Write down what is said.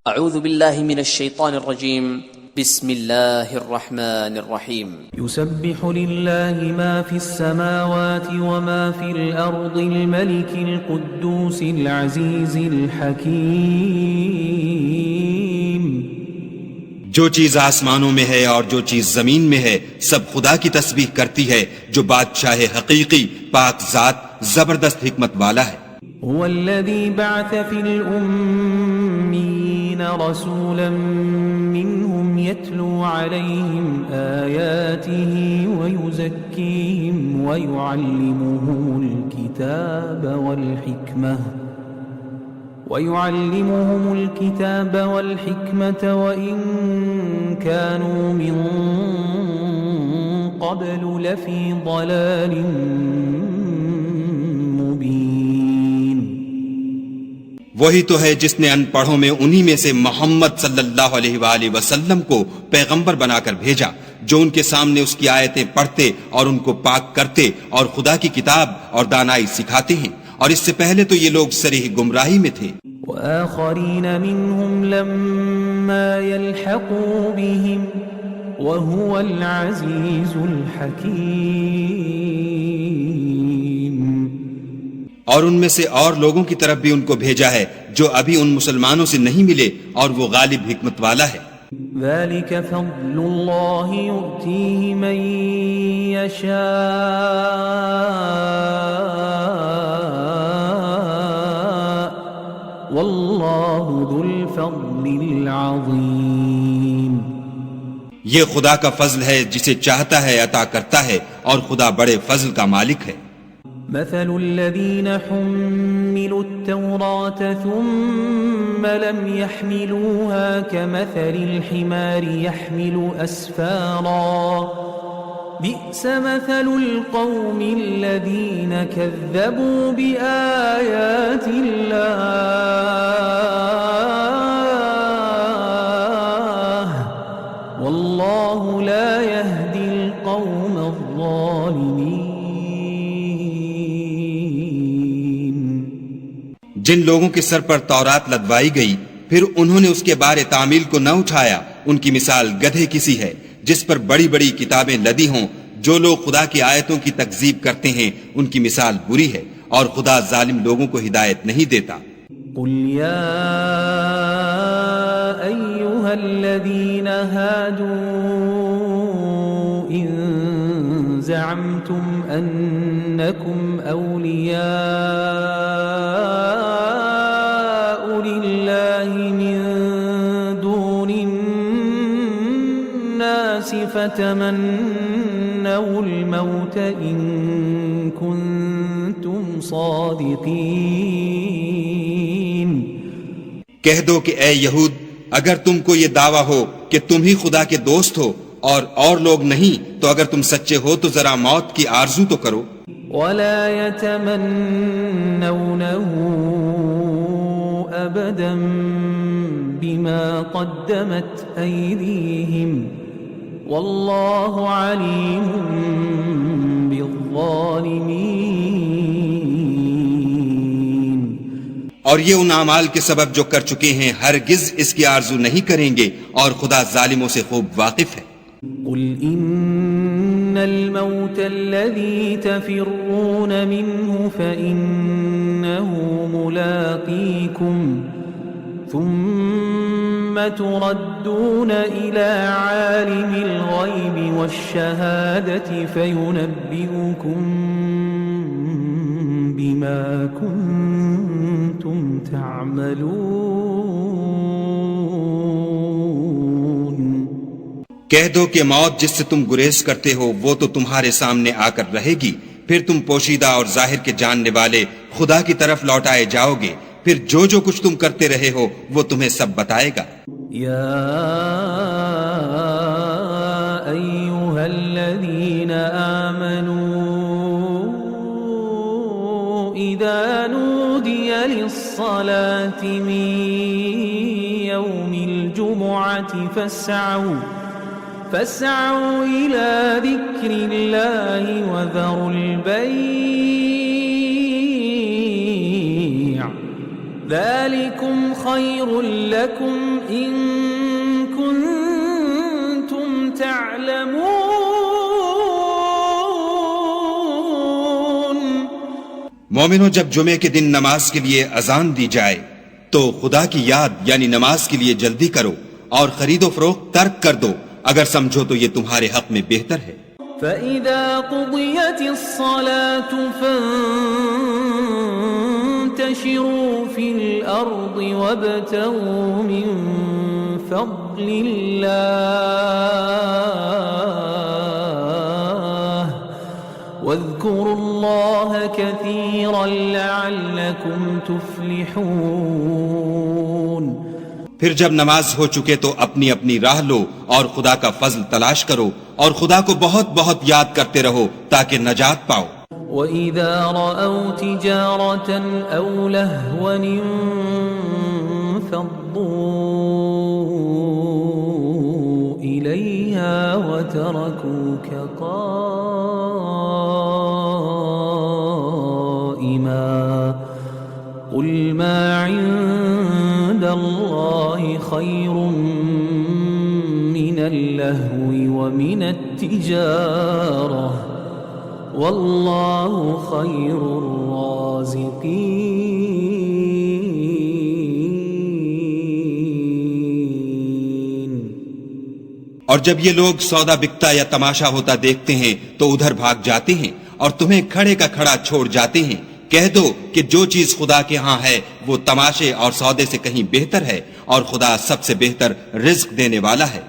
اعوذ باللہ من الشیطان الرجیم بسم اللہ الرحمن الرحیم يسبح لله ما في السماوات وما في الأرض الملك القدوس العزيز الحكيم. جو چیز آسمانوں میں ہے اور جو چیز زمین میں ہے سب خدا کی تسبیح کرتی ہے جو بادشاہ حقیقی پاک ذات زبردست حکمت والا ہے. هو الذي بعث في الأمين رسولا منهم يتلو عليهم آياته ويزكيهم ويعلمهم الكتاب والحكمة وإن كانوا من قبل لفي ضلال مبين. وہی تو ہے جس نے ان پڑھوں میں انہی میں سے محمد صلی اللہ علیہ وآلہ وسلم کو پیغمبر بنا کر بھیجا جو ان کے سامنے اس کی آیتیں پڑھتے اور ان کو پاک کرتے اور خدا کی کتاب اور دانائی سکھاتے ہیں، اور اس سے پہلے تو یہ لوگ صریح گمراہی میں تھے. وآخرین منهم لما يلحقوا بهم وهو العزیز الحکیم. اور ان میں سے اور لوگوں کی طرف بھی ان کو بھیجا ہے جو ابھی ان مسلمانوں سے نہیں ملے اور وہ غالب حکمت والا ہے. ذلك فضل الله يؤتيه من يشاء والله ذو الفضل العظيم. یہ خدا کا فضل ہے، جسے چاہتا ہے عطا کرتا ہے، اور خدا بڑے فضل کا مالک ہے. مثل الذين حملوا التوراة ثم لم يحملوها كمثل الحمار يحمل أسفارا بئس مثل القوم الذين كذبوا بآيات الله والله لا يهدي القوم الظالمين. جن لوگوں کے سر پر تورات لدوائی گئی پھر انہوں نے اس کے بارے تعمیل کو نہ اٹھایا، ان کی مثال گدھے کسی ہے جس پر بڑی بڑی کتابیں لدی ہوں. جو لوگ خدا کی آیتوں کی تکذیب کرتے ہیں ان کی مثال بری ہے، اور خدا ظالم لوگوں کو ہدایت نہیں دیتا. قل يا أيها الذين هادوا إن زعمتم أنكم أولياء لله من دون الناس فتمنوا الموت إن كنتم صادقين. کہہ دو کہ اے یہود، اگر تم کو یہ دعویٰ ہو کہ تم ہی خدا کے دوست ہو اور لوگ نہیں، تو اگر تم سچے ہو تو ذرا موت کی آرزو تو کرو. ولا يتمنونه أبدا بما قدمت أيديهم والله عليم بالظالمين. اور یہ ان اعمال کے سبب جو کر چکے ہیں ہرگز اس کی آرزو نہیں کریں گے، اور خدا ظالموں سے خوب واقف ہے. قل إن الموت الذي تفرون منه فإنه ملاقيكم ثم تردون إلى عالم الغيب والشهادة فينبئكم بما كنتم تعملون. کہہ دو کہ موت جس سے تم گریز کرتے ہو وہ تو تمہارے سامنے آ کر رہے گی، پھر تم پوشیدہ اور ظاہر کے جاننے والے خدا کی طرف لوٹائے جاؤ گے، پھر جو کچھ تم کرتے رہے ہو وہ تمہیں سب بتائے گا. یا ایھا الذین آمنوا اذا نودی للصلاة من یوم الجمعة فاسعوا إلى ذكر الله وذروا البيع ذلكم خير لكم إن كنتم تعلمون. مومنو، جب جمعے کے دن نماز کے لیے اذان دی جائے تو خدا کی یاد یعنی نماز کے لیے جلدی کرو اور خرید و فروخت ترک کر دو اگر سمجھو تو یہ تمہارے حق میں بہتر ہے. فَإِذَا قُضِيَتِ الصَّلَاةُ فَانتَشِرُوا فِي الْأَرْضِ وَابْتَغُوا مِن فَضْلِ اللَّهِ وَاذْكُرُوا اللَّهَ كَثِيرًا لَعَلَّكُمْ تُفْلِحُونَ. پھر جب نماز ہو چکے تو اپنی اپنی راہ لو اور خدا کا فضل تلاش کرو اور خدا کو بہت بہت یاد کرتے رہو تاکہ نجات پاؤ. وَإِذَا رَأَوْا تِجَارَةً أَوْ لَهْوًا انفَضُّوا إِلَيْهَا وَتَرَكُوكَ قَائِمًا قُلْ مَا عِندَ اللَّهِ خَيْرٌ مِّنَ اللَّهْوِ وَمِنَ التِّجَارَةِ وَاللَّهُ خَيْرُ الرَّازِقِينَ. اور جب یہ لوگ سودا بکتا یا تماشا ہوتا دیکھتے ہیں تو ادھر بھاگ جاتے ہیں اور تمہیں کھڑے کا کھڑا چھوڑ جاتے ہیں. کہہ دو کہ جو چیز خدا کے ہاں ہے وہ تماشے اور سودے سے کہیں بہتر ہے اور خدا سب سے بہتر رزق دینے والا ہے.